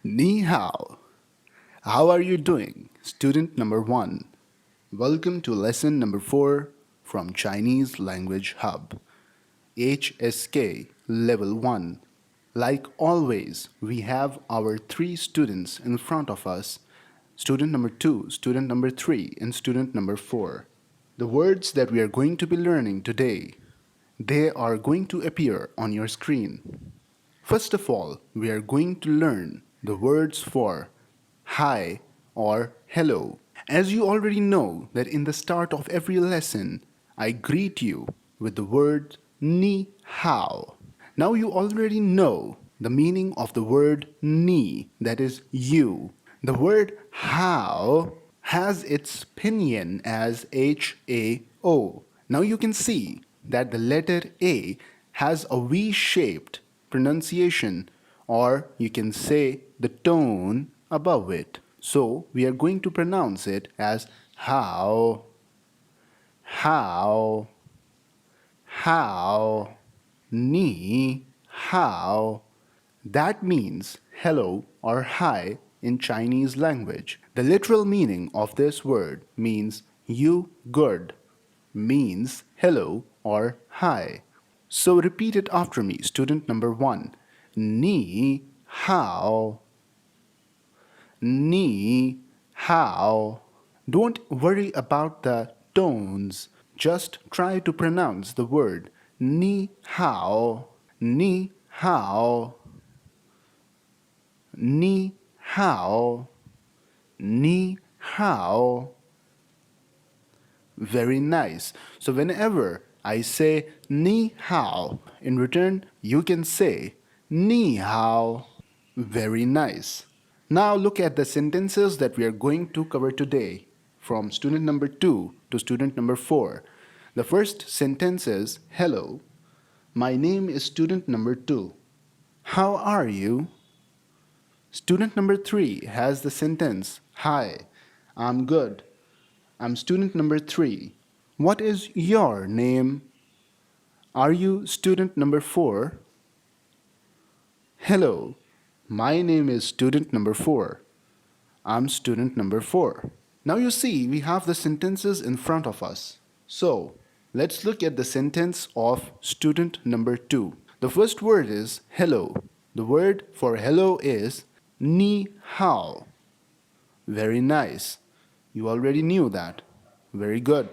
Ni hao. How are you doing, student number 1? Welcome to lesson number 4 from Chinese Language Hub, HSK Level 1. Like always, we have our 3 students in front of us, student number 2, student number 3, and student number 4. The words that we are going to be learning today, they are going to appear on your screen. First of all, we are going to learn the words for hi or hello. As you already know that in the start of every lesson, I greet you with the word ni hao. Now you already know the meaning of the word ni, that is you. The word how has its pinyin as H-A-O. Now you can see that the letter A has a V-shaped pronunciation, or you can say the tone above it. So we are going to pronounce it as how, how, how, ni, how. That means hello or hi in Chinese language. The literal meaning of this word means you good, means hello or hi. So repeat it after me, student number 1. Ni hao. Ni hao. Don't worry about the tones. Just try to pronounce the word ni hao. Ni hao. Ni hao. Ni hao. Very nice. So whenever I say ni hao, in return you can say ni hao. Very nice. Now look at the sentences that we are going to cover today from student number 2 to student number 4. The first sentence is hello. My name is student number 2. How are you? Student number 3 has the sentence hi, I'm good. I'm student number 3. What is your name? Are you student number 4? Hello, my name is student number 4. I'm student number 4. Now you see we have the sentences in front of us. So let's look at the sentence of student number 2. The first word is hello. The word for hello is ni hao. Very nice. You already knew that. Very good.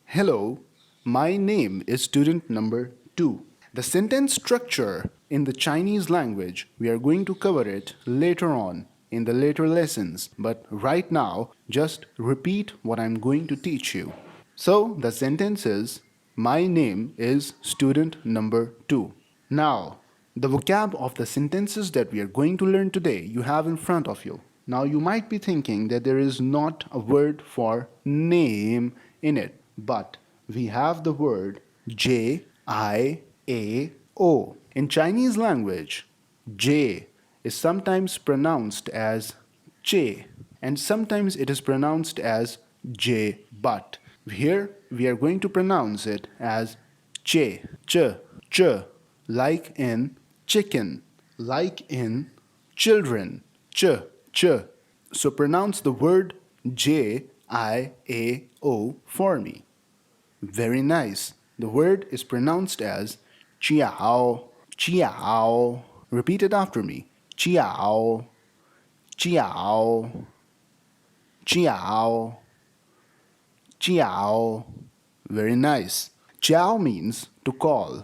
Hello, my name is student number 2. The sentence structure in the Chinese language, we are going to cover it later on in the later lessons. But right now, just repeat what I'm going to teach you. So the sentence is, my name is student number 2. Now, the vocab of the sentences that we are going to learn today, you have in front of you. Now you might be thinking that there is not a word for name in it, but we have the word J-I-A-O. In Chinese language, J is sometimes pronounced as J and sometimes it is pronounced as J, but here we are going to pronounce it as J, Ch, Ch, like in chicken, like in children, Ch, Ch. So pronounce the word J-I-A-O for me. Very nice. The word is pronounced as chiao, chiao. Repeat it after me. Chiao, chiao, chiao, chiao. Very nice. Chiao means to call.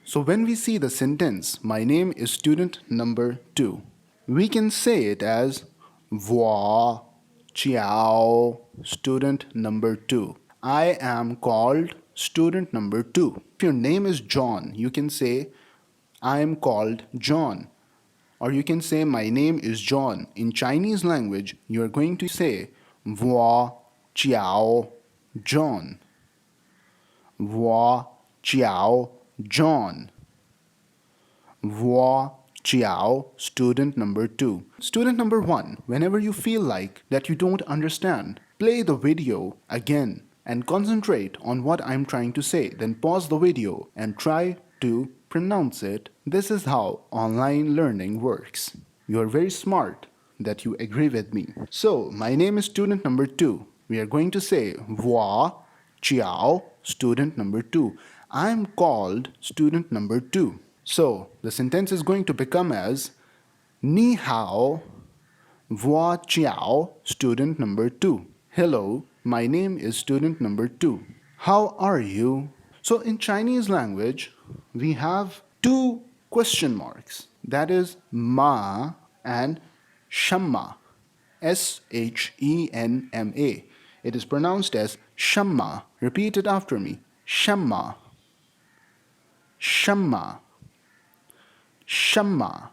So when we see the sentence, my name is student number 2, we can say it as Wo Chiao student number 2. I am called student number 2. If your name is John, you can say I am called John. Or you can say my name is John. In Chinese language, you are going to say Wo Chiao John. Wo Chiao John. Wo Chiao, student number 2. Student number 1, whenever you feel like that you don't understand, play the video again and concentrate on what I'm trying to say. Then pause the video and try to pronounce it. This is how online learning works. You are very smart that you agree with me. So, my name is student number 2. We are going to say Hua Chiao, student number 2. I am called student number 2. So, the sentence is going to become as Ni hao, Hua Chiao, student number 2. Hello, my name is student number 2. How are you? So in Chinese language, we have two question marks. That is ma and shamma. Shenma. It is pronounced as shamma. Repeat it after me. Shamma. Shamma. Shamma.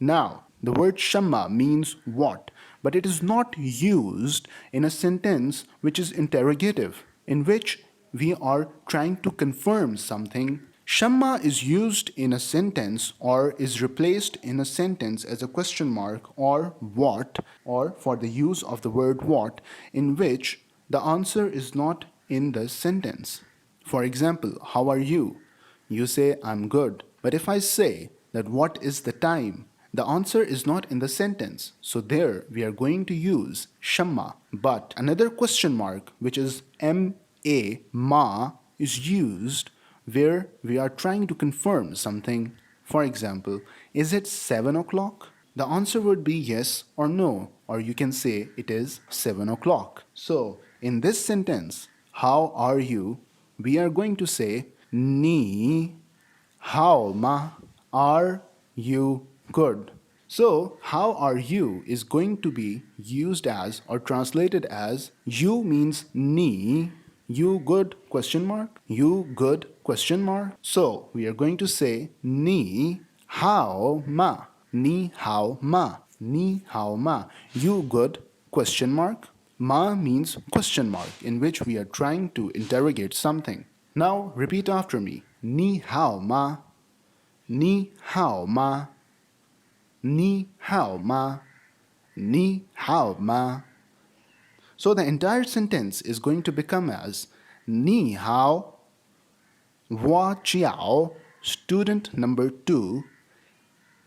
Now, the word shamma means what, but it is not used in a sentence which is interrogative, in which we are trying to confirm something. Shamma is used in a sentence or is replaced in a sentence as a question mark or what, or for the use of the word what, in which the answer is not in the sentence. For example, how are you? You say, I'm good. But if I say that what is the time, the answer is not in the sentence. So there we are going to use shamma. But another question mark, which is ma, is used where we are trying to confirm something. For example, is it 7 o'clock? The answer would be yes or no, or you can say it is 7 o'clock. So in this sentence, how are you? We are going to say ni hao ma, are you good? So, how are you is going to be used as or translated as you means ni, you good question mark, you good question mark. So, we are going to say ni hao ma, ni hao ma, ni hao ma, you good question mark. Ma means question mark in which we are trying to interrogate something. Now repeat after me. Ni hao ma, ni hao ma, ni hao ma, ni hao ma. So the entire sentence is going to become as Ni hao, Hua Chiao, student number 2,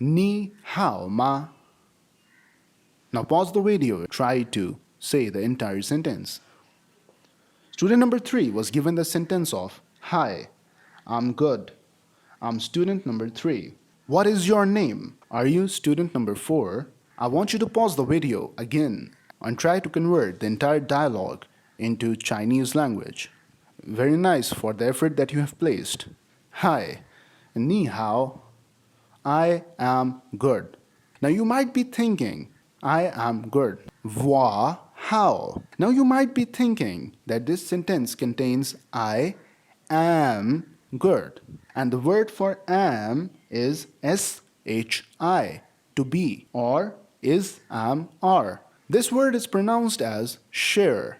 Ni hao ma. Now pause the video, try to say the entire sentence. Student number 3 was given the sentence of Hi, I'm good. I'm student number 3. What is your name? Are you student number 4? I want you to pause the video again and try to convert the entire dialogue into Chinese language. Very nice for the effort that you have placed. Hi, ni hao. I am good. Now you might be thinking, I am good. Voi how? Now you might be thinking that this sentence contains I am good. And the word for am is shi, to be, or is, am, are. This word is pronounced as share,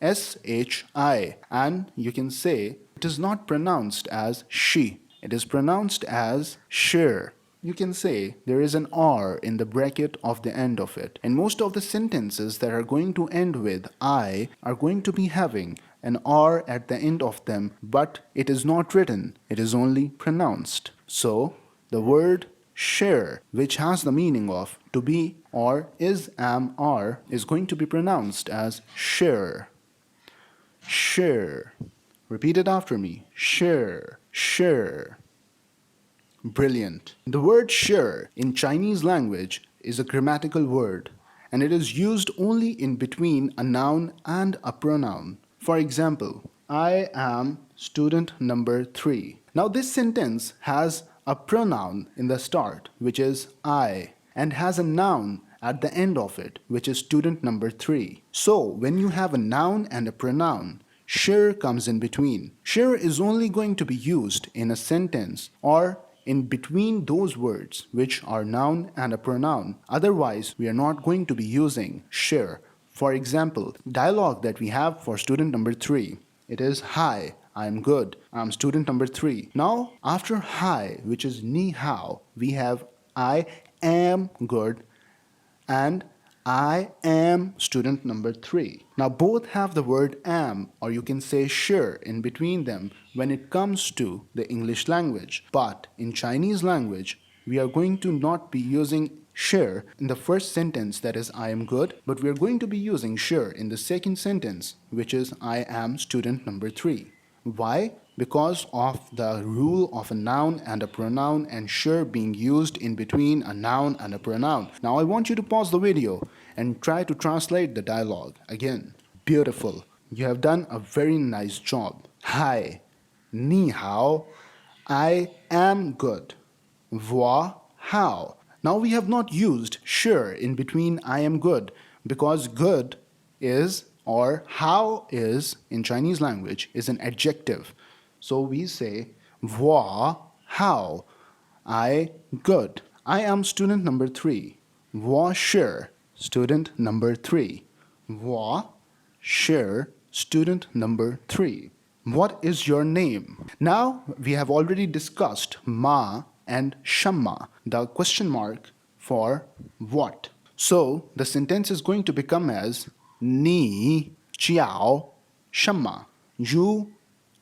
shi, and you can say it is not pronounced as she. It is pronounced as share. You can say there is an R in the bracket of the end of it. And most of the sentences that are going to end with I are going to be having an R at the end of them, but it is not written, it is only pronounced. So, the word share, which has the meaning of to be or is, am, are, is going to be pronounced as share. Share. Repeat it after me. Share. Share. Brilliant. The word share in Chinese language is a grammatical word, and it is used only in between a noun and a pronoun. For example, I am student number 3. Now this sentence has a pronoun in the start, which is I, and has a noun at the end of it, which is student number 3. So when you have a noun and a pronoun, share comes in between. Share is only going to be used in a sentence or in between those words which are noun and a pronoun. Otherwise, we are not going to be using share. For example, dialogue that we have for student number 3, it is hi, I'm good, I'm student number 3. Now, after hi, which is ni hao, we have I am good and I am student number 3. Now both have the word am, or you can say sure in between them when it comes to the English language. But in Chinese language, we are going to not be using sure in the first sentence, that is, I am good, but we are going to be using sure in the second sentence, which is I am student number 3. Why? Because of the rule of a noun and a pronoun and sure being used in between a noun and a pronoun. Now I want you to pause the video and try to translate the dialogue again. Beautiful. You have done a very nice job. Hi. Ni hao. I am good. Voi hao. Now we have not used sure in between I am good because good is or how is in Chinese language is an adjective. So we say voi hao. I good. I am student number 3. Voi sure. Student number 3. Voi sure. Student number 3. What is your name? Now we have already discussed ma and shamma, the question mark for what. So the sentence is going to become as ni jiao shamma. You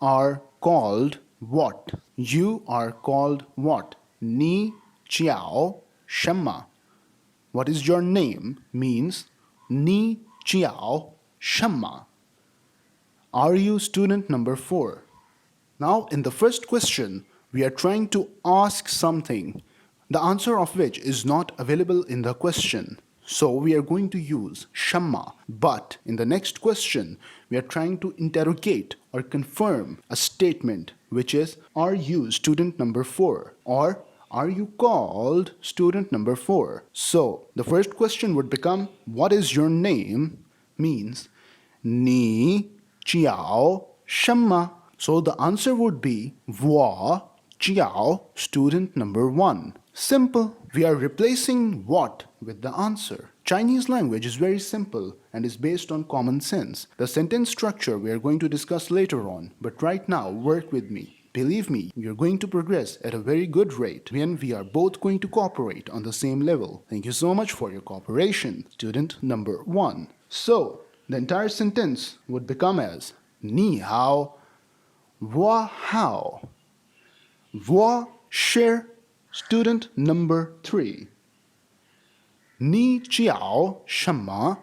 are called what? You are called what? Ni jiao shamma. What is your name means ni jiao shamma. Are you student number 4? Now, in the first question, we are trying to ask something, the answer of which is not available in the question. So, we are going to use shamma. But in the next question, we are trying to interrogate or confirm a statement, which is, are you student number 4? Or, are you called student number 4? So, the first question would become, what is your name? Means, ni jiao shamma. So the answer would be Wo jiao student number 1. Simple. We are replacing what with the answer. Chinese language is very simple and is based on common sense. The sentence structure we are going to discuss later on, but right now work with me. Believe me, you're going to progress at a very good rate when we are both going to cooperate on the same level. Thank you so much for your cooperation, student number 1. So, the entire sentence would become as Ni hao, wo hao, wo shi student number 3. Ni jiao shenme?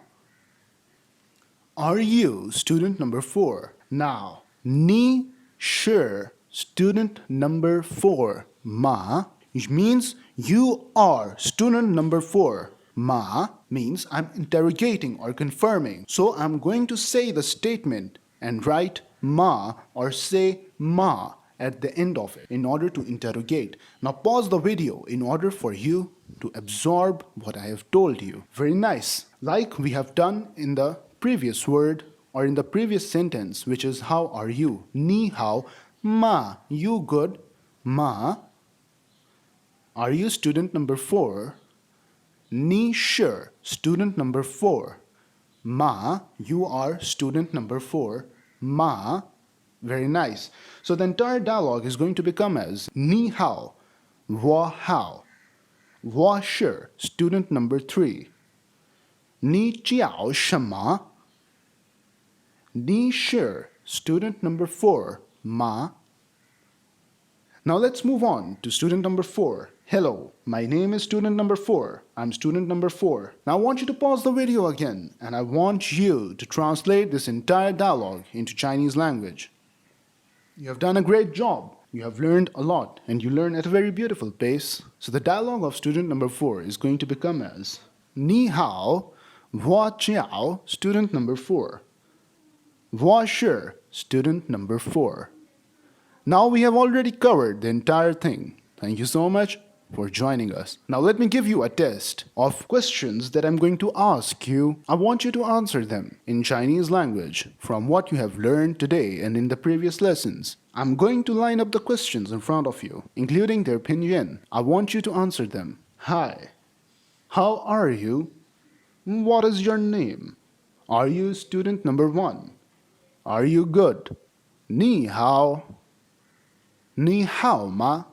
Are you student number 4? Now, ni shi student number 4 ma means you are student number 4. Ma means I'm interrogating or confirming. So I'm going to say the statement and write ma or say ma at the end of it in order to interrogate. Now pause the video in order for you to absorb what I have told you. Very nice. Like we have done in the previous word or in the previous sentence, which is how are you? Ni hao, ma, you good? Ma, are you student number 4? Ni shi, student number 4. Ma, you are student number 4. Ma, very nice. So the entire dialogue is going to become as Ni hao, wo hao, wo shi, student number 3. Ni jiao shenme? Ni shi, student number 4. Ma. Now let's move on to student number 4. Hello, my name is student number 4. I'm student number 4. Now I want you to pause the video again and I want you to translate this entire dialogue into Chinese language. You have done a great job. You have learned a lot and you learn at a very beautiful pace. So the dialogue of student number 4 is going to become as Ni hao, wo jiao, student number 4. Wo shi, student number 4. Now we have already covered the entire thing. Thank you so much for joining us. Now let me give you a test of questions that I'm going to ask you. I want you to answer them in Chinese language from what you have learned today and in the previous lessons. I'm going to line up the questions in front of you, including their pinyin. I want you to answer them. Hi. How are you? What is your name? Are you student number 1? Are you good? Ni hao. Ni hao ma?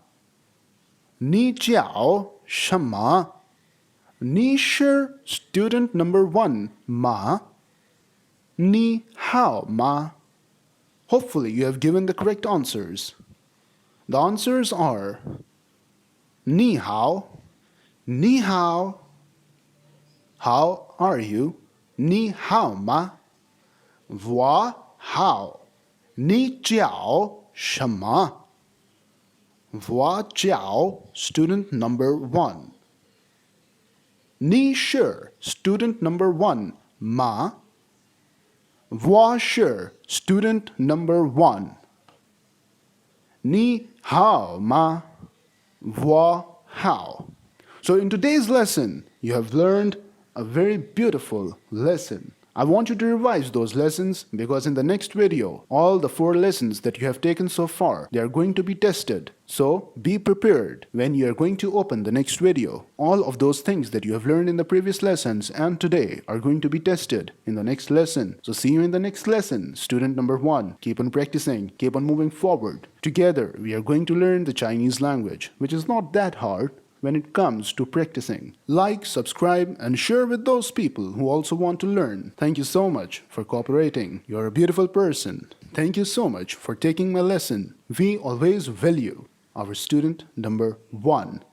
Ni jiao shenme? Ni shi, student number 1 ma? Ni hao ma? Hopefully you have given the correct answers. The answers are Ni hao. Ni hao. How are you? Ni hao ma. Voi hao. Ni jiao shema. Voi jiao, student number 1. Ni shi, student number 1, ma. Voi shi, student number 1. Ni hao ma. Voi hao. So in today's lesson, you have learned a very beautiful lesson. I want you to revise those lessons because in the next video, all the 4 lessons that you have taken so far, they are going to be tested. So be prepared when you are going to open the next video. All of those things that you have learned in the previous lessons and today are going to be tested in the next lesson. So see you in the next lesson, student number 1. Keep on practicing, keep on moving forward. Together, we are going to learn the Chinese language, which is not that hard when it comes to practicing. Like, subscribe, and share with those people who also want to learn. Thank you so much for cooperating. You're a beautiful person. Thank you so much for taking my lesson. We always value our student number 1.